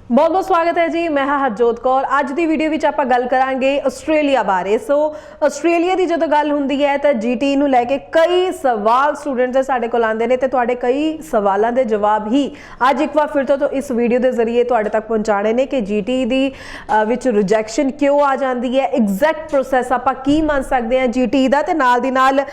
बहुत बहुत स्वागत है जी। मैं हाँ हरजोत कौर। अज की वीडियो में आप गल करांगे आस्ट्रेलिया बारे। सो आस्ट्रेलिया की जो गल होंगी है तो GT नूं लैके कई सवाल स्टूडेंट्स साडे कोल आंदे ने ते तुहाडे कई सवालों के जवाब ही अज एक बार फिर तो इस वीडियो के जरिए तुहाडे तक पहुँचाने ने कि GT दी विच रिजैक्शन क्यों आ जाती है, एग्जैक्ट प्रोसैस आप की मन सकते हैं GT का, ते नाल दी नाल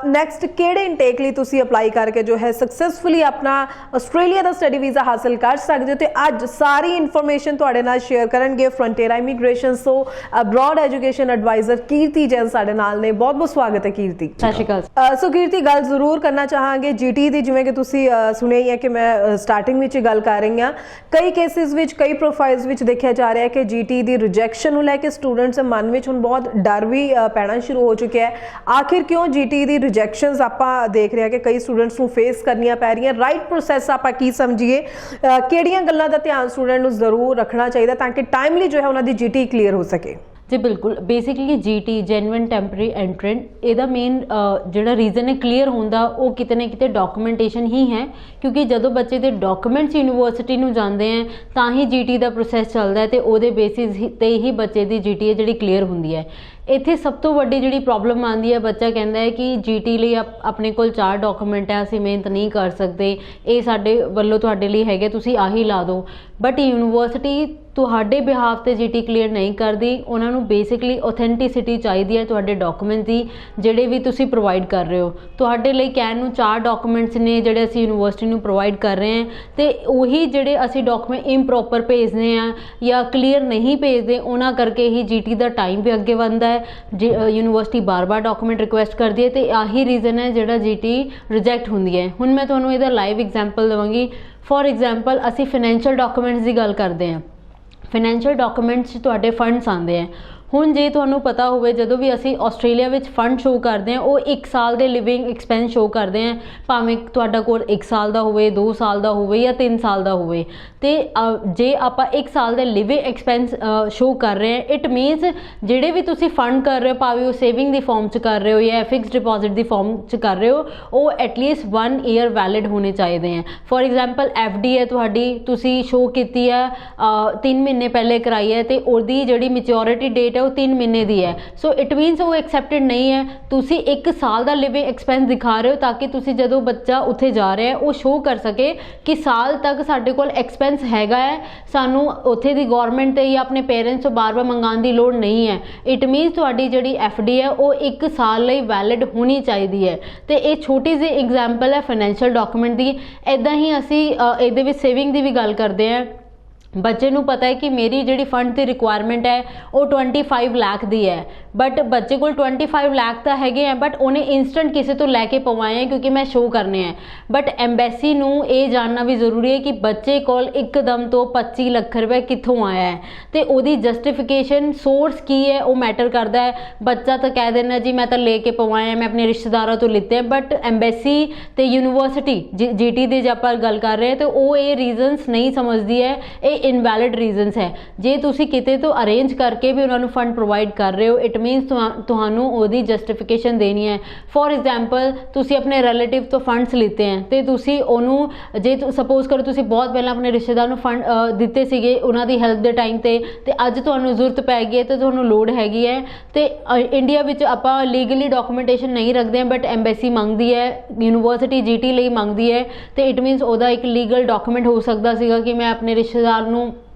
नैक्सट किहड़े इनटेक लई तुसीं अपलाई करके जो है सक्सैसफुली अपना आस्ट्रेलिया का स्टडी वीज़ा हासिल कर सकते हो। तो अज सारी इन्फॉर्मेशन तुहाडे नाल शेयर करनगे फ्रंटियर इमीग्रेशन सो अब्रॉड एजुकेशन एडवाइजर कीर्ति जैन साडे नाल ने। बहुत बहुत स्वागत है कीर्ति। सत श्री अकाल। सो कीर्ति गल जरूर करना चाहांगे GT दी, जिवें कि तुसीं सुनिया ही है कि मैं स्टार्टिंग विच गल कर रही हाँ। कई केसिस विच कई प्रोफाइल्स विच देखा जा रहा है कि GT दी रिजैक्शन नूं लैके स्टूडेंट्स दे मन विच हुण बहुत डर भी पैना शुरू हो चुका है। आखिर क्यों GT दी रिजैक्शनस आपां देख रहे हैं कि कई स्टूडेंट्स नूं फेस करनियां पै रही हैं। राइट प्रोसैस आपां की समझिए, किहड़ियां गल्लां दा ध्यान स्टूडेंट नूं जरूर रखना चाहिए ताकि टाइमली जो है उन्हां दी GT क्लीयर हो सके। जी बिल्कुल, बेसिकली GT जेन्युइन टैंपरेरी एंट्रेंट ਇਹਦਾ ਮੇਨ ਜਿਹੜਾ ਰੀਜ਼ਨ ਹੈ ਕਲੀਅਰ ਹੁੰਦਾ ਉਹ ਕਿਤੇ ਨਾ ਕਿਤੇ ਡਾਕੂਮੈਂਟੇਸ਼ਨ ਹੀ ਹੈ, ਕਿਉਂਕਿ ਜਦੋਂ ਬੱਚੇ ਦੇ ਡਾਕੂਮੈਂਟਸ ਯੂਨੀਵਰਸਿਟੀ ਨੂੰ ਜਾਂਦੇ ਹੈ ਤਾਂ ਹੀ GT ਦਾ ਪ੍ਰੋਸੈਸ ਚੱਲਦਾ ਹੈ ਤੇ ਉਹਦੇ ਬੇਸਿਸ ਤੇ ਹੀ ਬੱਚੇ ਦੀ GT ਹੈ ਜਿਹੜੀ ਕਲੀਅਰ ਹੁੰਦੀ ਹੈ। ਇੱਥੇ ਸਭ ਤੋਂ ਵੱਡੀ ਜਿਹੜੀ ਪ੍ਰੋਬਲਮ ਆਉਂਦੀ ਹੈ, ਬੱਚਾ ਕਹਿੰਦਾ ਹੈ ਕਿ GT ਲਈ ਆਪਣੇ ਕੋਲ 4 ਡਾਕੂਮੈਂਟ ਹੈ, ਅਸੀਂ ਮਿਹਨਤ ਨਹੀਂ ਕਰ ਸਕਦੇ, ਇਹ ਸਾਡੇ ਵੱਲੋਂ ਤੁਹਾਡੇ ਲਈ ਹੈਗੇ, ਤੁਸੀਂ ਆਹੀ ਲਾ ਦਿਓ। ਬਟ ਯੂਨੀਵਰਸਿਟੀ ਤੁਹਾਡੇ ਬਿਹਾਫ ਤੇ GT ਕਲੀਅਰ ਨਹੀਂ ਕਰਦੀ। ਉਹਨਾਂ ਨੂੰ ਬੇਸਿਕਲੀ ਆਥੈਂਟਿਸਿਟੀ ਚਾਹੀਦੀ ਹੈ ਤੁਹਾਡੇ ਡਾਕੂਮੈਂਟ ਦੀ, ਜਿਹੜੇ ਵੀ ਤੁਸੀਂ ਪ੍ਰੋਵਾਈਡ ਕਰ ਰਹੇ ਹੋ। ਤੁਹਾਡੇ ਲਈ ਕਹਿਣ ਨੂੰ 4 ਡਾਕੂਮੈਂਟਸ ਨੇ ਜਿਹੜੇ ਅਸੀਂ ਯੂਨੀਵਰਸਿਟੀ ਨੂੰ ਪ੍ਰੋਵਾਈਡ ਕਰ ਰਹੇ ਹਾਂ, ਤੇ ਉਹੀ ਜਿਹੜੇ ਅਸੀਂ ਡਾਕੂਮੈਂਟ ਇੰਪਰੋਪਰ ਭੇਜਦੇ ਹਾਂ ਜਾਂ ਕਲੀਅਰ ਨਹੀਂ ਭੇਜਦੇ, ਉਹਨਾਂ ਕਰਕੇ ਹੀ GT ਦਾ ਟਾਈਮ ਵੀ ਅੱਗੇ ਵੱਧਦਾ ਹੈ। ਯੂਨੀਵਰਸਿਟੀ ਬਾਰ-ਬਾਰ ਡਾਕੂਮੈਂਟ ਰਿਕੁਐਸਟ ਕਰਦੀ ਹੈ ਤੇ ਆਹੀ ਰੀਜ਼ਨ ਹੈ ਜਿਹੜਾ GT ਰਿਜੈਕਟ ਹੁੰਦੀ ਹੈ। ਹੁਣ ਮੈਂ ਤੁਹਾਨੂੰ ਇਹਦਾ ਲਾਈਵ ਐਗਜ਼ਾਮਪਲ ਦੇਵਾਂਗੀ। ਫੋਰ ਐਗਜ਼ਾਮਪਲ ਅਸੀਂ ਫਾਈਨੈਂਸ਼ੀਅਲ ਡਾਕੂਮੈਂਟਸ ਦੀ ਗੱਲ ਕਰਦੇ ਹਾਂ। ਫਾਈਨੈਂਸ਼ੀਅਲ ਡਾਕੂਮੈਂਟਸ 'ਚ ਤੁਹਾਡੇ ਫੰਡਸ ਆਉਂਦੇ ਹੈ। ਹੁਣ ਜੇ ਤੁਹਾਨੂੰ ਪਤਾ ਹੋਵੇ, ਜਦੋਂ ਵੀ ਅਸੀਂ ਆਸਟ੍ਰੇਲੀਆ ਵਿੱਚ ਫੰਡ ਸ਼ੋਅ ਕਰਦੇ ਹਾਂ ਉਹ 1 ਸਾਲ ਦੇ ਲਿਵਿੰਗ ਐਕਸਪੈਂਸ ਸ਼ੋਅ ਕਰਦੇ ਹਾਂ, ਭਾਵੇਂ ਤੁਹਾਡਾ ਕੋਲ 1 ਸਾਲ ਦਾ ਹੋਵੇ, 2 ਸਾਲ ਦਾ ਹੋਵੇ ਜਾਂ 3 ਸਾਲ ਦਾ ਹੋਵੇ। ਤੇ ਜੇ ਆਪਾਂ 1 ਸਾਲ ਦੇ ਲਿਵਿੰਗ ਐਕਸਪੈਂਸ ਸ਼ੋਅ ਕਰ ਰਹੇ ਹਾਂ, ਇਟ ਮੀਨਸ ਜਿਹੜੇ ਵੀ ਤੁਸੀਂ ਫੰਡ ਕਰ ਰਹੇ ਹੋ, ਭਾਵੇਂ ਉਹ ਸੇਵਿੰਗ ਦੀ ਫਾਰਮ 'ਚ ਕਰ ਰਹੇ ਹੋ ਜਾਂ ਫਿਕਸਡ ਡਿਪੋਜ਼ਿਟ ਦੀ ਫਾਰਮ 'ਚ ਕਰ ਰਹੇ ਹੋ, ਉਹ ਐਟਲੀਸਟ 1 ਈਅਰ ਵੈਲਿਡ ਹੋਣੇ ਚਾਹੀਦੇ ਹੈ। ਫੋਰ ਐਗਜ਼ਾਮਪਲ FD ਹੈ ਤੁਹਾਡੀ, ਤੁਸੀਂ ਸ਼ੋਅ ਕੀਤੀ ਹੈ 3 ਮਹੀਨੇ ਪਹਿਲੇ ਕਰਾਈ ਹੈ ਤੇ ਉਹਦੀ ਜਿਹੜੀ ਮੈਚਿਓਰਿਟੀ ਡੇਟ ਹੈ ਉਹ 3 ਮਹੀਨੇ ਦੀ ਹੈ। ਸੋ ਇਟ ਮੀਨਸ ਉਹ ਐਕਸੈਪਟਡ ਨਹੀਂ ਹੈ। ਤੁਸੀਂ 1 ਸਾਲ ਦਾ ਲਿਵਿੰਗ ਐਕਸਪੈਂਸ ਦਿਖਾ ਰਹੇ ਹੋ ਤਾਂ ਕਿ ਤੁਸੀਂ ਜਦੋਂ ਬੱਚਾ ਉੱਥੇ ਜਾ ਰਿਹਾ ਹੈ ਉਹ ਸ਼ੋਅ ਕਰ ਸਕੇ ਕਿ ਸਾਲ ਤੱਕ ਸਾਡੇ ਕੋਲ ਐਕਸਪੈਂਸ ਹੈਗਾ ਹੈ, ਸਾਨੂੰ ਉੱਥੇ ਦੀ ਗੌਰਮੈਂਟ ਤੇ ਜਾਂ ਆਪਣੇ ਪੇਰੈਂਟਸ ਤੋਂ ਬਾਰ-ਬਾਰ ਮੰਗਾਉਣ ਦੀ ਲੋੜ ਨਹੀਂ ਹੈ। ਇਟ ਮੀਨਸ ਤੁਹਾਡੀ ਜਿਹੜੀ FD ਹੈ ਉਹ 1 ਸਾਲ ਲਈ ਵੈਲਿਡ ਹੋਣੀ ਚਾਹੀਦੀ ਹੈ। ਤੇ ਇਹ ਛੋਟੀ ਜਿਹੀ ਐਗਜ਼ਾਮਪਲ ਹੈ ਫਾਈਨੈਂਸ਼ੀਅਲ ਡਾਕੂਮੈਂਟ ਦੀ। ਇੱਦਾਂ ਹੀ ਅਸੀਂ ਇਹਦੇ ਵਿੱਚ ਸੇਵਿੰਗ ਦੀ ਵੀ ਗੱਲ ਕਰਦੇ ਹਾਂ। ਬੱਚੇ ਨੂੰ ਪਤਾ ਹੈ ਕਿ ਮੇਰੀ ਜਿਹੜੀ ਫੰਡ ਦੀ ਰਿਕੁਆਇਰਮੈਂਟ ਹੈ ਉਹ 25 ਲੱਖ ਦੀ ਹੈ, ਬਟ ਬੱਚੇ ਕੋਲ 25 ਲੱਖ ਤਾਂ ਹੈਗੇ ਆ, ਬਟ ਉਹਨੇ ਇੰਸਟੈਂਟ ਕਿਸੇ ਤੋਂ ਲੈ ਕੇ ਪਵਾਏ ਹੈ ਕਿਉਂਕਿ ਮੈਂ ਸ਼ੋਅ ਕਰਨੇ ਹੈ। ਬਟ ਐਮਬੈਸੀ ਨੂੰ ਇਹ ਜਾਣਨਾ ਵੀ ਜ਼ਰੂਰੀ ਹੈ ਕਿ ਬੱਚੇ ਕੋਲ ਇੱਕਦਮ ਤੋਂ 25 ਲੱਖ ਰੁਪਏ ਕਿੱਥੋਂ ਆਇਆ ਹੈ ਤੇ ਉਹਦੀ ਜਸਟੀਫਿਕੇਸ਼ਨ ਸੋਰਸ ਕੀ ਹੈ ਉਹ ਮੈਟਰ ਕਰਦਾ ਹੈ। ਬੱਚਾ ਤਾਂ ਕਹਿ ਦਿੰਦਾ ਜੀ ਮੈਂ ਤਾਂ ਲੈ ਕੇ ਪਵਾਇਆ, ਮੈਂ ਆਪਣੇ ਰਿਸ਼ਤੇਦਾਰਾਂ ਤੋਂ ਲਿੱਤੇ, ਬਟ ਐਮਬੈਸੀ ਤੇ ਯੂਨੀਵਰਸਿਟੀ GT ਦੇ ਜੇ ਆਪਾਂ ਗੱਲ ਕਰ ਰਹੇ ਹਾਂ ਤੇ ਉਹ ਇਹ ਰੀਜ਼ਨਸ ਨਹੀਂ ਸਮਝਦੀ ਹੈ, ਇਹ ਇਨਵੈਲਿਡ ਰੀਜ਼ਨਸ ਹੈ। ਜੇ ਤੁਸੀਂ ਕਿਤੇ ਤੋਂ ਅਰੇਂਜ ਕਰਕੇ ਵੀ ਉਹਨਾਂ ਨੂੰ ਫੰਡ ਪ੍ਰੋਵਾਈਡ ਕਰ ਰਹੇ ਹੋ, ਇਟ ਮੀਨਸ ਤੁਹਾਨੂੰ ਉਹਦੀ ਜਸਟੀਫਿਕੇਸ਼ਨ ਦੇਣੀ ਹੈ। ਫੋਰ ਐਗਜ਼ਾਮਪਲ ਤੁਸੀਂ ਆਪਣੇ ਰਿਲੇਟਿਵ ਤੋਂ ਫੰਡਸ ਲਿੱਤੇ ਹੈ ਤੇ ਤੁਸੀਂ ਉਹਨੂੰ, ਜੇ ਸਪੋਜ਼ ਕਰੋ ਤੁਸੀਂ ਬਹੁਤ ਪਹਿਲਾਂ ਆਪਣੇ ਰਿਸ਼ਤੇਦਾਰ ਨੂੰ ਫੰਡ ਦਿੱਤੇ ਸੀਗੇ ਉਹਨਾਂ ਦੀ ਹੈਲਪ ਦੇ ਟਾਈਮ ਤੇ ਅੱਜ ਤੁਹਾਨੂੰ ਜ਼ਰੂਰਤ ਪੈ ਗਈ ਹੈ ਤੇ ਤੁਹਾਨੂੰ ਲੋੜ ਹੈਗੀ ਹੈ, ਤੇ ਇੰਡੀਆ ਵਿੱਚ ਆਪਾਂ ਲੀਗਲੀ ਡਾਕੂਮੈਂਟੇਸ਼ਨ ਨਹੀਂ ਰੱਖਦੇ ਹਾਂ, ਬਟ ਐਮਬੈਸੀ ਮੰਗਦੀ ਹੈ, ਯੂਨੀਵਰਸਿਟੀ GT ਲਈ ਮੰਗਦੀ ਹੈ, ਤੇ ਇਟ ਮੀਨਸ ਉਹਦਾ ਇੱਕ ਲੀਗਲ ਡਾਕੂਮੈਂਟ ਹੋ ਸਕਦਾ ਸੀਗਾ ਕਿ ਮੈਂ ਆਪਣੇ ਰਿਸ਼ਤੇਦਾਰ ਨੂੰ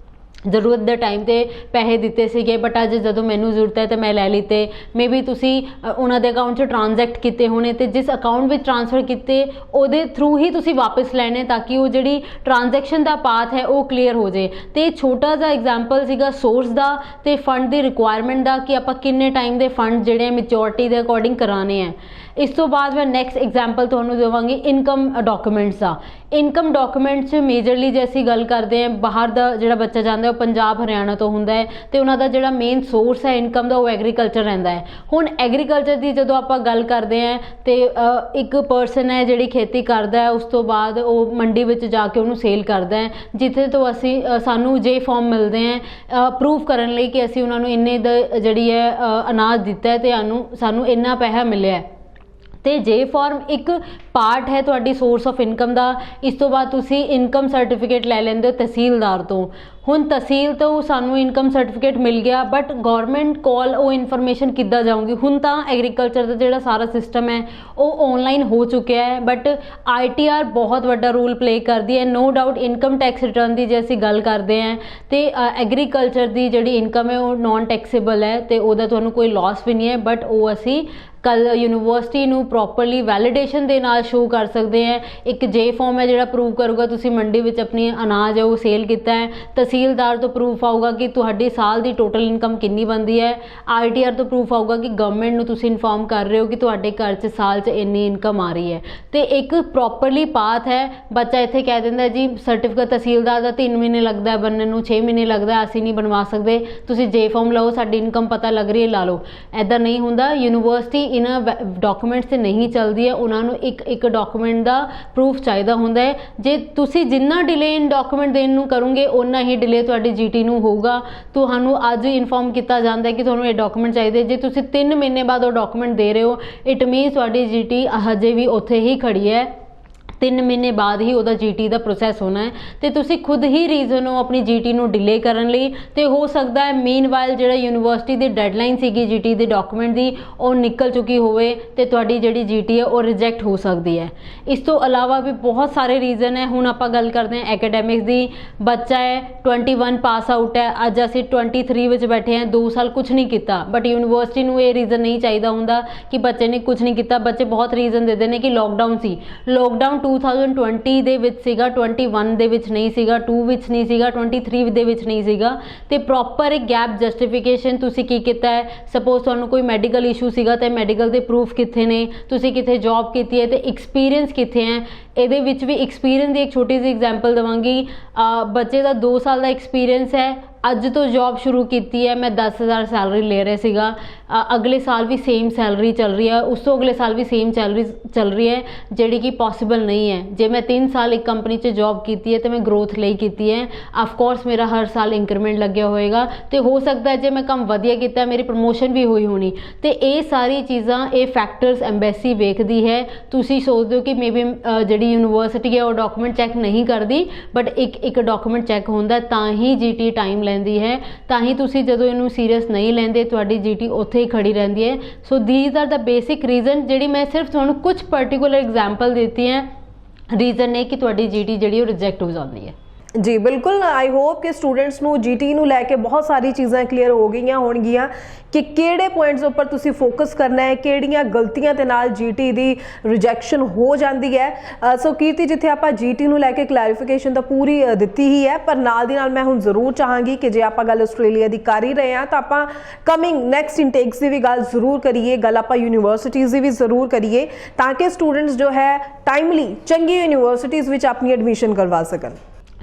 ਜ਼ਰੂਰਤ ਦੇ ਟਾਈਮ ਤੇ ਪੈਸੇ ਦਿੱਤੇ ਸੀਗੇ, ਬਟ ਅੱਜ ਜਦੋਂ ਮੈਨੂੰ ਜ਼ਰੂਰਤ ਹੈ ਤਾਂ ਮੈਂ ਲੈ ਲਿੱਤੇ। ਮੇ ਬੀ ਤੁਸੀਂ ਉਹਨਾਂ ਦੇ ਅਕਾਊਂਟ 'ਚ ਟ੍ਰਾਂਜੈਕਟ ਕੀਤੇ ਹੋਣੇ ਤੇ ਜਿਸ ਅਕਾਊਂਟ ਵਿੱਚ ਟ੍ਰਾਂਸਫਰ ਕੀਤੇ ਉਹਦੇ ਥਰੂ ਹੀ ਤੁਸੀਂ ਵਾਪਸ ਲੈਣੇ ਤਾਂ ਕਿ ਉਹ ਜਿਹੜੀ ਟ੍ਰਾਂਜੈਕਸ਼ਨ ਦਾ ਪਾਥ ਹੈ ਉਹ ਕਲੀਅਰ ਹੋ ਜਾਏ। ਤੇ ਛੋਟਾ ਜਿਹਾ ਐਗਜ਼ਾਮਪਲ ਸੀਗਾ ਸੋਰਸ ਦਾ ਤੇ ਫੰਡ ਦੀ ਰਿਕੁਆਇਰਮੈਂਟ ਦਾ ਕਿ ਆਪਾਂ ਕਿੰਨੇ ਟਾਈਮ ਦੇ ਫੰਡ ਜਿਹੜੇ ਮੈਚਿਓਰਿਟੀ ਦੇ ਅਕੋਰਡਿੰਗ ਕਰਾਣੇ ਹੈ। ਇਸ ਤੋਂ ਬਾਅਦ ਮੈਂ ਨੈਕਸਟ ਐਗਜ਼ਾਮਪਲ ਤੁਹਾਨੂੰ ਦੇਵਾਂਗੀ ਇਨਕਮ ਡਾਕੂਮੈਂਟਸ ਦਾ। ਇਨਕਮ ਡਾਕੂਮੈਂਟਸ 'ਚ ਮੇਜਰਲੀ ਜੇ ਅਸੀਂ ਗੱਲ ਕਰਦੇ ਹਾਂ, ਬਾਹਰ ਦਾ ਜਿਹੜਾ ਬੱਚਾ ਜਾਂਦਾ ਉਹ ਪੰਜਾਬ ਹਰਿਆਣਾ ਤੋਂ ਹੁੰਦਾ ਹੈ ਤੇ ਉਹਨਾਂ ਦਾ ਜਿਹੜਾ ਮੇਨ ਸੋਰਸ ਹੈ ਇਨਕਮ ਦਾ ਉਹ ਐਗਰੀਕਲਚਰ ਰਹਿੰਦਾ ਹੈ। ਹੁਣ ਐਗਰੀਕਲਚਰ ਦੀ ਜਦੋਂ ਆਪਾਂ ਗੱਲ ਕਰਦੇ ਹਾਂ ਤੇ ਇੱਕ ਪਰਸਨ ਹੈ ਜਿਹੜੀ ਖੇਤੀ ਕਰਦਾ ਹੈ, ਉਸ ਤੋਂ ਬਾਅਦ ਉਹ ਮੰਡੀ ਵਿੱਚ ਜਾ ਕੇ ਉਹਨੂੰ ਸੇਲ ਕਰਦਾ ਹੈ, ਜਿੱਥੇ ਤੋਂ ਅਸੀਂ ਸਾਨੂੰ ਜੇ ਫਾਰਮ ਮਿਲਦੇ ਹੈ ਪ੍ਰੂਫ ਕਰਨ ਲਈ ਕਿ ਅਸੀਂ ਉਹਨਾਂ ਨੂੰ ਇੰਨੇ ਜਿਹੜੀ ਹੈ ਅਨਾਜ ਦਿੱਤਾ ਹੈ ਤੇ ਸਾਨੂੰ ਇੰਨਾ ਪੈਸਾ ਮਿਲਿਆ ਹੈ। ਤੇ ਜੇ ਫਾਰਮ ਇੱਕ ਪਾਰਟ ਹੈ ਤੁਹਾਡੀ ਸੋਰਸ ਆਫ ਇਨਕਮ ਦਾ। ਇਸ ਤੋਂ ਬਾਅਦ ਤੁਸੀਂ ਇਨਕਮ ਸਰਟੀਫਿਕੇਟ ਲੈ ਲੈਂਦੇ ਹੋ ਤਹਿਸੀਲਦਾਰ ਤੋਂ। ਹੁਣ ਤਹਿਸੀਲ ਤੋਂ ਸਾਨੂੰ ਇਨਕਮ ਸਰਟੀਫਿਕੇਟ ਮਿਲ ਗਿਆ, ਬਟ ਗਵਰਨਮੈਂਟ ਕੋਲ ਉਹ ਇਨਫੋਰਮੇਸ਼ਨ ਕਿੱਦਾਂ ਜਾਊਗੀ? ਹੁਣ ਤਾਂ ਐਗਰੀਕਲਚਰ ਦਾ ਜਿਹੜਾ ਸਾਰਾ ਸਿਸਟਮ ਹੈ ਉਹ ਆਨਲਾਈਨ ਹੋ ਚੁੱਕਿਆ ਹੈ, ਬਟ ITR ਬਹੁਤ ਵੱਡਾ ਰੋਲ ਪਲੇ ਕਰਦੀ ਹੈ। No doubt income tax return ਦੀ ਜੇ ਅਸੀਂ ਗੱਲ ਕਰਦੇ ਹਾਂ ਤੇ ਐਗਰੀਕਲਚਰ ਦੀ ਜਿਹੜੀ ਇਨਕਮ ਹੈ ਉਹ ਨॉन ਟੈਕਸੇਬਲ ਹੈ ਤੇ ਉਹਦਾ ਤੁਹਾਨੂੰ ਕੋਈ ਲਾਸ ਵੀ ਨਹੀਂ ਹੈ, ਬਟ ਉਹ ਅਸੀਂ ਕੱਲ ਯੂਨੀਵਰਸਿਟੀ ਨੂੰ ਪ੍ਰੋਪਰਲੀ ਵੈਲੀਡੇਸ਼ਨ ਦੇ ਨਾਲ ਸ਼ੋ ਕਰ ਸਕਦੇ ਹਾਂ। ਇੱਕ ਜੇ ਫਾਰਮ ਹੈ ਜਿਹੜਾ ਪ੍ਰੂਵ ਕਰੂਗਾ ਤੁਸੀਂ ਮੰਡੀ ਵਿੱਚ ਆਪਣੀ ਅਨਾਜ ਹੈ ਉਹ ਸੇਲ ਕੀਤਾ ਹੈ। ਤਹਿਸੀਲਦਾਰ ਤੋਂ ਪ੍ਰੂਫ ਆਊਗਾ ਕਿ ਤੁਹਾਡੀ ਸਾਲ ਦੀ ਟੋਟਲ ਇਨਕਮ ਕਿੰਨੀ ਬਣਦੀ ਹੈ। ITR ਤੋਂ ਪ੍ਰੂਫ ਆਊਗਾ ਕਿ ਗਵਰਨਮੈਂਟ ਨੂੰ ਤੁਸੀਂ ਇਨਫੋਰਮ ਕਰ ਰਹੇ ਹੋ ਕਿ ਤੁਹਾਡੇ ਘਰ 'ਚ ਸਾਲ 'ਚ ਇੰਨੀ ਇਨਕਮ ਆ ਰਹੀ ਹੈ। ਤੇ ਇੱਕ ਪ੍ਰੋਪਰਲੀ ਪਾਥ ਹੈ। ਬੱਚਾ ਇੱਥੇ ਕਹਿ ਦਿੰਦਾ ਜੀ ਸਰਟੀਫਿਕੇਟ ਤਹਿਸੀਲਦਾਰ ਦਾ 3 ਮਹੀਨੇ ਲੱਗਦਾ ਬਣਨ ਨੂੰ, 6 ਮਹੀਨੇ ਲੱਗਦਾ, ਅਸੀਂ ਨਹੀਂ ਬਣਵਾ ਸਕਦੇ, ਤੁਸੀਂ ਜੇ ਫਾਰਮ ਲਓ, ਸਾਡੀ ਇਨਕਮ ਪਤਾ ਲੱਗ ਰਹੀ ਹੈ, ਲਾ ਲਓ। ਇੱਦਾਂ ਨਹੀਂ ਹੁੰਦਾ। ਯੂਨੀਵਰਸਿਟੀ ਇਹਨਾਂ ਡਾਕੂਮੈਂਟਸ ਤੇ ਨਹੀਂ ਚੱਲਦੀ ਹੈ, ਉਹਨਾਂ ਨੂੰ ਇੱਕ ਡਾਕੂਮੈਂਟ ਦਾ ਪ੍ਰੂਫ ਚਾਹੀਦਾ ਹੁੰਦਾ ਹੈ। ਜੇ ਤੁਸੀਂ ਜਿੰਨਾ ਡਿਲੇ ਇਨ ਡਾਕੂਮੈਂਟ ਦੇਣ ਨੂੰ ਕਰੋਗੇ ਉਨਾ ਹੀ ਡਿਲੇ ਤੁਹਾਡੀ GT ਨੂੰ ਹੋਊਗਾ। ਤੁਹਾਨੂੰ ਅੱਜ ਇਨਫੋਰਮ ਕੀਤਾ ਜਾਂਦਾ ਹੈ ਕਿ ਤੁਹਾਨੂੰ ਇਹ ਡਾਕੂਮੈਂਟ ਚਾਹੀਦੇ, ਜੇ ਤੁਸੀਂ 3 ਮਹੀਨੇ ਬਾਅਦ ਉਹ ਡਾਕੂਮੈਂਟ ਦੇ ਰਹੇ ਹੋ, ਇਟ ਮੀਨਸ ਤੁਹਾਡੀ GT ਹਜੇ ਵੀ ਉੱਥੇ ਹੀ ਖੜੀ ਹੈ। 3 ਮਹੀਨੇ ਬਾਅਦ ਹੀ ਉਹਦਾ GT ਦਾ ਪ੍ਰੋਸੈਸ ਹੋਣਾ ਹੈ ਤੇ ਤੁਸੀਂ ਖੁਦ ਹੀ ਰੀਜ਼ਨ ਹੋ ਆਪਣੀ GT ਨੂੰ ਡਿਲੇ ਕਰਨ ਲਈ। ਤੇ ਹੋ ਸਕਦਾ ਹੈ ਮੀਨਵਾਈਲ ਜਿਹੜਾ ਯੂਨੀਵਰਸਿਟੀ ਦੀ ਡੈਡਲਾਈਨ ਸੀਗੀ GT ਦੇ ਡਾਕੂਮੈਂਟ ਦੀ ਉਹ ਨਿਕਲ ਚੁੱਕੀ ਹੋਵੇ ਤੇ ਤੁਹਾਡੀ ਜਿਹੜੀ GT ਹੈ ਉਹ ਰਿਜੈਕਟ ਹੋ ਸਕਦੀ ਹੈ। ਇਸ ਤੋਂ ਇਲਾਵਾ ਵੀ ਬਹੁਤ ਸਾਰੇ ਰੀਜ਼ਨ ਹੈ। ਹੁਣ ਆਪਾਂ ਗੱਲ ਕਰਦੇ ਹਾਂ ਐਕੈਡੈਮਿਕਸ ਦੀ। ਬੱਚਾ ਹੈ 21 ਪਾਸ ਆਊਟ ਹੈ, ਅੱਜ ਅਸੀਂ 23 ਵਿੱਚ ਬੈਠੇ ਹਾਂ, 2 ਸਾਲ ਕੁਝ ਨਹੀਂ ਕੀਤਾ, ਬਟ ਯੂਨੀਵਰਸਿਟੀ ਨੂੰ ਇਹ ਰੀਜ਼ਨ ਨਹੀਂ ਚਾਹੀਦਾ ਹੁੰਦਾ ਕਿ ਬੱਚੇ ਨੇ ਕੁਝ ਨਹੀਂ ਕੀਤਾ। ਬੱਚੇ ਬਹੁਤ ਰੀਜ਼ਨ ਦਿੰਦੇ ਨੇ ਕਿ ਲੋਕਡਾਊਨ ਸੀ, ਲੋਕਡਾਊਨ 2020 ਦੇ ਵਿੱਚ ਸੀਗਾ, 21 ਦੇ ਵਿੱਚ ਨਹੀਂ ਸੀਗਾ, 2 ਵਿੱਚ ਨਹੀਂ ਸੀਗਾ, 23 ਦੇ ਵਿੱਚ ਨਹੀਂ ਸੀਗਾ। ਤੇ ਪ੍ਰੋਪਰ ਇੱਕ ਗੈਪ ਜਸਟੀਫਿਕੇਸ਼ਨ ਤੁਸੀਂ ਕੀ ਕੀਤਾ ਹੈ। ਸਪੋਜ਼ ਤੁਹਾਨੂੰ ਕੋਈ ਮੈਡੀਕਲ ਇਸ਼ੂ ਸੀਗਾ ਤੇ ਮੈਡੀਕਲ ਦੇ ਪ੍ਰੂਫ ਕਿੱਥੇ ਨੇ, ਤੁਸੀਂ ਕਿੱਥੇ ਜੌਬ ਕੀਤੀ ਹੈ ਤੇ ਐਕਸਪੀਰੀਅੰਸ ਕਿੱਥੇ ਹੈ। ਇਹਦੇ ਵਿੱਚ ਵੀ ਐਕਸਪੀਰੀਅੰਸ ਦੀ ਇੱਕ ਛੋਟੀ ਜਿਹੀ ਐਗਜ਼ਾਮਪਲ ਦੇਵਾਂਗੀ। ਬੱਚੇ ਦਾ 2 ਸਾਲ ਦਾ ਐਕਸਪੀਰੀਅੰਸ ਹੈ, ਅੱਜ ਤੋਂ ਜੌਬ ਸ਼ੁਰੂ ਕੀਤੀ ਹੈ, ਮੈਂ 10,000 ਸੈਲਰੀ ਲੈ ਰਿਹਾ ਸੀਗਾ, ਅਗਲੇ ਸਾਲ ਵੀ ਸੇਮ ਸੈਲਰੀ ਚੱਲ ਰਹੀ ਹੈ, ਉਸ ਤੋਂ ਅਗਲੇ ਸਾਲ ਵੀ ਸੇਮ ਸੈਲਰੀ ਚੱਲ ਰਹੀ ਹੈ, ਜਿਹੜੀ ਕਿ ਪੋਸੀਬਲ ਨਹੀਂ ਹੈ। ਜੇ ਮੈਂ 3 ਸਾਲ ਇੱਕ ਕੰਪਨੀ 'ਚ ਜੌਬ ਕੀਤੀ ਹੈ ਤੇ ਮੈਂ ਗਰੋਥ ਲਈ ਕੀਤੀ ਹੈ, ਆਫ ਕੋਰਸ ਮੇਰਾ ਹਰ ਸਾਲ ਇੰਕਰੀਮੈਂਟ ਲੱਗਿਆ ਹੋਏਗਾ ਤੇ ਹੋ ਸਕਦਾ ਹੈ ਜੇ ਮੈਂ ਕੰਮ ਵਧੀਆ ਕੀਤਾ ਮੇਰੀ ਪ੍ਰਮੋਸ਼ਨ ਵੀ ਹੋਈ ਹੋਣੀ। ਤੇ ਇਹ ਸਾਰੀ ਚੀਜ਼ਾਂ, ਇਹ ਫੈਕਟਰਸ ਐਮਬੈਸੀ ਵੇਖਦੀ ਹੈ। ਤੁਸੀਂ ਸੋਚਦੇ ਹੋ ਕਿ ਮੇਬੀ ਜਿਹੜੀ ਯੂਨੀਵਰਸਿਟੀ ਹੈ ਉਹ ਡਾਕੂਮੈਂਟ ਚੈੱਕ ਨਹੀਂ ਕਰਦੀ, ਬਟ ਇੱਕ ਡਾਕੂਮੈਂਟ ਚੈੱਕ ਹੁੰਦਾ ਤਾਂ ਹੀ GT ਟਾਈਮ ਲੈਂਦੀ ਹੈ, ਤਾਂ ਹੀ ਤੁਸੀਂ ਜਦੋਂ ਇਹਨੂੰ ਸੀਰੀਅਸ ਨਹੀਂ ਲੈਂਦੇ ਤੁਹਾਡੀ GT ਉੱਥੇ ਹੀ ਖੜੀ ਰਹਿੰਦੀ ਹੈ। So these are the basic reason, ਜਿਹੜੀ ਮੈਂ ਸਿਰਫ ਤੁਹਾਨੂੰ ਕੁਝ ਪਰਟੀਕੂਲਰ ਐਗਜ਼ਾਮਪਲ ਦਿੱਤੀ ਹੈ, ਰੀਜ਼ਨ ਨੇ ਕਿ ਤੁਹਾਡੀ GT ਜਿਹੜੀ ਉਹ ਰਿਜੈਕਟ ਹੋ ਜਾਂਦੀ ਹੈ। ਜੀ ਬਿਲਕੁਲ, ਆਈ ਹੋਪ ਕਿ ਸਟੂਡੈਂਟਸ ਨੂੰ GT ਨੂੰ ਲੈ ਕੇ ਬਹੁਤ ਸਾਰੀ ਚੀਜ਼ਾਂ ਕਲੀਅਰ ਹੋ ਗਈਆਂ ਹੋਣਗੀਆਂ ਕਿ ਕਿਹੜੇ ਪੁਆਇੰਟਸ ਉੱਪਰ ਤੁਸੀਂ ਫੋਕਸ ਕਰਨਾ ਹੈ, ਕਿਹੜੀਆਂ ਗਲਤੀਆਂ ਦੇ ਨਾਲ GT ਦੀ ਰਿਜੈਕਸ਼ਨ ਹੋ ਜਾਂਦੀ ਹੈ। ਸੋ ਕੀਰਤੀ, ਜਿੱਥੇ ਆਪਾਂ GT ਨੂੰ ਲੈ ਕੇ ਕਲੈਰੀਫਿਕੇਸ਼ਨ ਤਾਂ ਪੂਰੀ ਦਿੱਤੀ ਹੀ ਹੈ, ਪਰ ਨਾਲ ਦੀ ਨਾਲ ਮੈਂ ਹੁਣ ਜ਼ਰੂਰ ਚਾਹਾਂਗੀ ਕਿ ਜੇ ਆਪਾਂ ਗੱਲ ਆਸਟ੍ਰੇਲੀਆ ਦੀ ਕਰ ਹੀ ਰਹੇ ਹਾਂ ਤਾਂ ਆਪਾਂ ਕਮਿੰਗ ਨੈਕਸਟ ਇਨਟੇਕਸ ਦੀ ਵੀ ਗੱਲ ਜ਼ਰੂਰ ਕਰੀਏ, ਗੱਲ ਆਪਾਂ ਯੂਨੀਵਰਸਿਟੀਜ਼ ਦੀ ਵੀ ਜ਼ਰੂਰ ਕਰੀਏ ਤਾਂ ਕਿ ਸਟੂਡੈਂਟਸ ਜੋ ਹੈ ਟਾਈਮਲੀ ਚੰਗੀ ਯੂਨੀਵਰਸਿਟੀਜ਼ ਵਿੱਚ ਆਪਣੀ ਐਡਮਿਸ਼ਨ ਕਰਵਾ ਸਕਣ।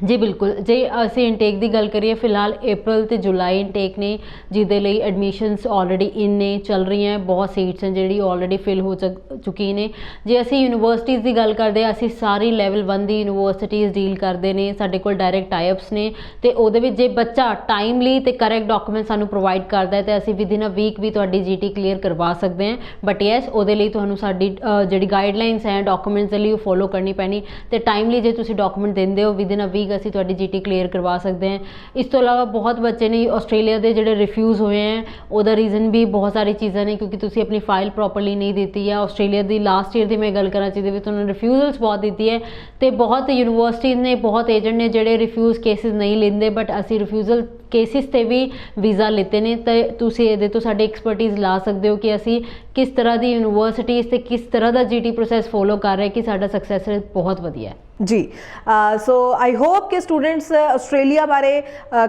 ਜੀ ਬਿਲਕੁਲ, ਜੇ ਅਸੀਂ ਇਨਟੇਕ ਦੀ ਗੱਲ ਕਰੀਏ, ਫਿਲਹਾਲ April ਤੇ ਜੁਲਾਈ ਇਨਟੇਕ ਨੇ ਜਿਹਦੇ ਲਈ ਐਡਮਿਸ਼ਨਸ ਆਲਰੇਡੀ ਇਨ ਨੇ, ਚੱਲ ਰਹੀਆਂ, ਬਹੁਤ ਸੀਟਸ ਹਨ ਜਿਹੜੀ ਆਲਰੇਡੀ ਫਿਲ ਹੋ ਚੁੱਕੀ ਨੇ। ਜੇ ਅਸੀਂ ਯੂਨੀਵਰਸਿਟੀਜ਼ ਦੀ ਗੱਲ ਕਰਦੇ ਹਾਂ, ਅਸੀਂ ਸਾਰੀ ਲੈਵਲ 1 ਦੀ ਯੂਨੀਵਰਸਿਟੀਜ਼ ਡੀਲ ਕਰਦੇ ਨੇ, ਸਾਡੇ ਕੋਲ ਡਾਇਰੈਕਟ ਟਾਈਅਪਸ ਨੇ ਤੇ ਉਹਦੇ ਵਿੱਚ ਜੇ ਬੱਚਾ ਟਾਈਮਲੀ ਤੇ ਕਰੈਕਟ ਡਾਕੂਮੈਂਟ ਸਾਨੂੰ ਪ੍ਰੋਵਾਈਡ ਕਰਦਾ ਹੈ ਤੇ ਅਸੀਂ ਵਿਦਿਨ ਅ ਵੀਕ ਵੀ ਤੁਹਾਡੀ GT ਕਲੀਅਰ ਕਰਵਾ ਸਕਦੇ ਹਾਂ। ਬਟ ਯੈਸ, ਉਹਦੇ ਲਈ ਤੁਹਾਨੂੰ ਸਾਡੀ ਜਿਹੜੀ ਗਾਈਡਲਾਈਨਸ ਹੈ ਡਾਕੂਮੈਂਟਸ ਦੇ ਲਈ ਉਹ ਫੋਲੋ ਕਰਨੀ ਪੈਣੀ ਤੇ ਟਾਈਮਲੀ ਜੇ ਤੁਸੀਂ ਡਾਕੂਮੈਂਟ ਦਿੰਦੇ ਹੋ ਵਿਦਿਨ ਅ ਵੀਕ ਅਸੀਂ ਤੁਹਾਡੀ GT ਕਲੀਅਰ ਕਰਵਾ ਸਕਦੇ ਹਾਂ। ਇਸ ਤੋਂ ਇਲਾਵਾ ਬਹੁਤ ਬੱਚੇ ਨੇ ਆਸਟ੍ਰੇਲੀਆ ਦੇ ਜਿਹੜੇ ਰਿਫਿਊਜ਼ ਹੋਏ ਹੈ, ਉਹਦਾ ਰੀਜ਼ਨ ਵੀ ਬਹੁਤ ਸਾਰੀ ਚੀਜ਼ਾਂ ਨੇ, ਕਿਉਂਕਿ ਤੁਸੀਂ ਆਪਣੀ ਫਾਈਲ ਪ੍ਰੋਪਰਲੀ ਨਹੀਂ ਦਿੱਤੀ ਹੈ। ਆਸਟ੍ਰੇਲੀਆ ਦੀ ਲਾਸਟ ਈਅਰ ਦੀ ਮੈਂ ਗੱਲ ਕਰਾਂ ਜਿਹਦੇ ਵਿੱਚ ਉਹਨਾਂ ਨੇ ਰਿਫਿਊਜ਼ਲਸ ਬਹੁਤ ਦਿੱਤੀ ਹੈ ਤੇ ਬਹੁਤ ਯੂਨੀਵਰਸਿਟੀਜ਼ ਨੇ, ਬਹੁਤ ਏਜੰਟ ਨੇ ਜਿਹੜੇ ਰਿਫਿਊਜ਼ ਕੇਸਿਸ ਨਹੀਂ ਲੈਂਦੇ, ਬਟ ਅਸੀਂ ਰਿਫਿਊਜ਼ਲ ਕੇਸਿਸ ਤੇ ਵੀ ਵੀਜ਼ਾ ਲਿੱਤੇ ਨੇ। ਤੇ ਤੁਸੀਂ ਇਹਦੇ ਤੋਂ ਸਾਡੀ ਐਕਸਪਰਟੀਜ਼ ਲਾ ਸਕਦੇ ਹੋ ਕਿ ਅਸੀਂ ਕਿਸ ਤਰ੍ਹਾਂ ਦੀ ਯੂਨੀਵਰਸਿਟੀਜ਼ ਤੇ ਕਿਸ ਤਰ੍ਹਾਂ ਦਾ GT ਪ੍ਰੋਸੈਸ ਫੋਲੋ ਕਰ ਰਹੇ ਕਿ ਸਾਡਾ ਸਕਸੈਸ ਰੇਟ ਬਹੁਤ ਵਧੀਆ ਹੈ। ਜੀ ਸੋ ਆਈ ਹੋਪ ਕਿ ਸਟੂਡੈਂਟਸ ਆਸਟ੍ਰੇਲੀਆ ਬਾਰੇ,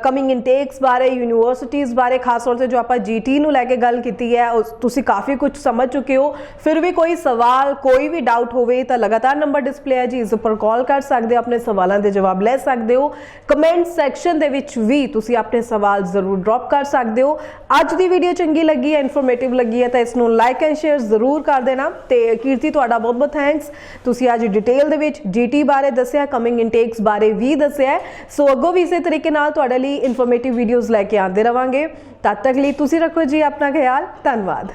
ਕਮਿੰਗ ਇਨਟੇਕਸ ਬਾਰੇ, ਯੂਨੀਵਰਸਿਟੀਜ਼ ਬਾਰੇ, ਖਾਸ ਤੌਰ ਤੇ ਜੋ ਆਪਾਂ GT ਨੂੰ ਲੈ ਕੇ ਗੱਲ ਕੀਤੀ ਹੈ ਤੁਸੀਂ ਕਾਫੀ ਕੁਝ ਸਮਝ ਚੁੱਕੇ ਹੋ। ਫਿਰ ਵੀ ਕੋਈ ਸਵਾਲ, ਕੋਈ ਵੀ ਡਾਊਟ ਹੋਵੇ ਤਾਂ ਲਗਾਤਾਰ ਨੰਬਰ ਡਿਸਪਲੇ ਹੈ ਜੀ, ਇਸ ਉੱਪਰ ਕਾਲ ਕਰ ਸਕਦੇ ਹੋ, ਆਪਣੇ ਸਵਾਲਾਂ ਦੇ ਜਵਾਬ ਲੈ ਸਕਦੇ ਹੋ। ਕਮੈਂਟ ਸੈਕਸ਼ਨ ਦੇ ਵਿੱਚ ਵੀ ਤੁਸੀਂ ਆਪਣੇ ਸਵਾਲ ਜ਼ਰੂਰ ਡ੍ਰੌਪ ਕਰ ਸਕਦੇ ਹੋ। ਅੱਜ ਦੀ ਵੀਡੀਓ ਚੰਗੀ ਲੱਗੀ ਹੈ, ਇਨਫੋਰਮੇਟਿਵ ਲੱਗੀ ਹੈ ਤਾਂ ਇਸ ਨੂੰ ਲਾਈਕ ਐਂਡ ਸ਼ੇਅਰ ਜ਼ਰੂਰ ਕਰ ਦੇਣਾ। ਤੇ ਕੀਰਤੀ, ਤੁਹਾਡਾ ਬਹੁਤ ਬਹੁਤ ਥੈਂਕਸ, ਤੁਸੀਂ ਅੱਜ ਡਿਟੇਲ ਦੇ ਵਿੱਚ GT ਬਾਰੇ ਦੱਸਿਆ, ਕਮਿੰਗ ਇਨਟੇਕਸ ਬਾਰੇ ਵੀ ਦੱਸਿਆ। ਸੋ ਅੱਗੋਂ ਵੀ ਇਸੇ ਤਰੀਕੇ ਨਾਲ ਤੁਹਾਡੇ ਲਈ ਇਨਫੋਰਮੇਟਿਵ ਵੀਡੀਓਜ਼ ਲੈ ਕੇ ਆਉਂਦੇ ਰਵਾਂਗੇ। ਤਦ ਤੱਕ ਲਈ ਤੁਸੀਂ ਰੱਖੋ ਜੀ ਆਪਣਾ ਖਿਆਲ। ਧੰਨਵਾਦ।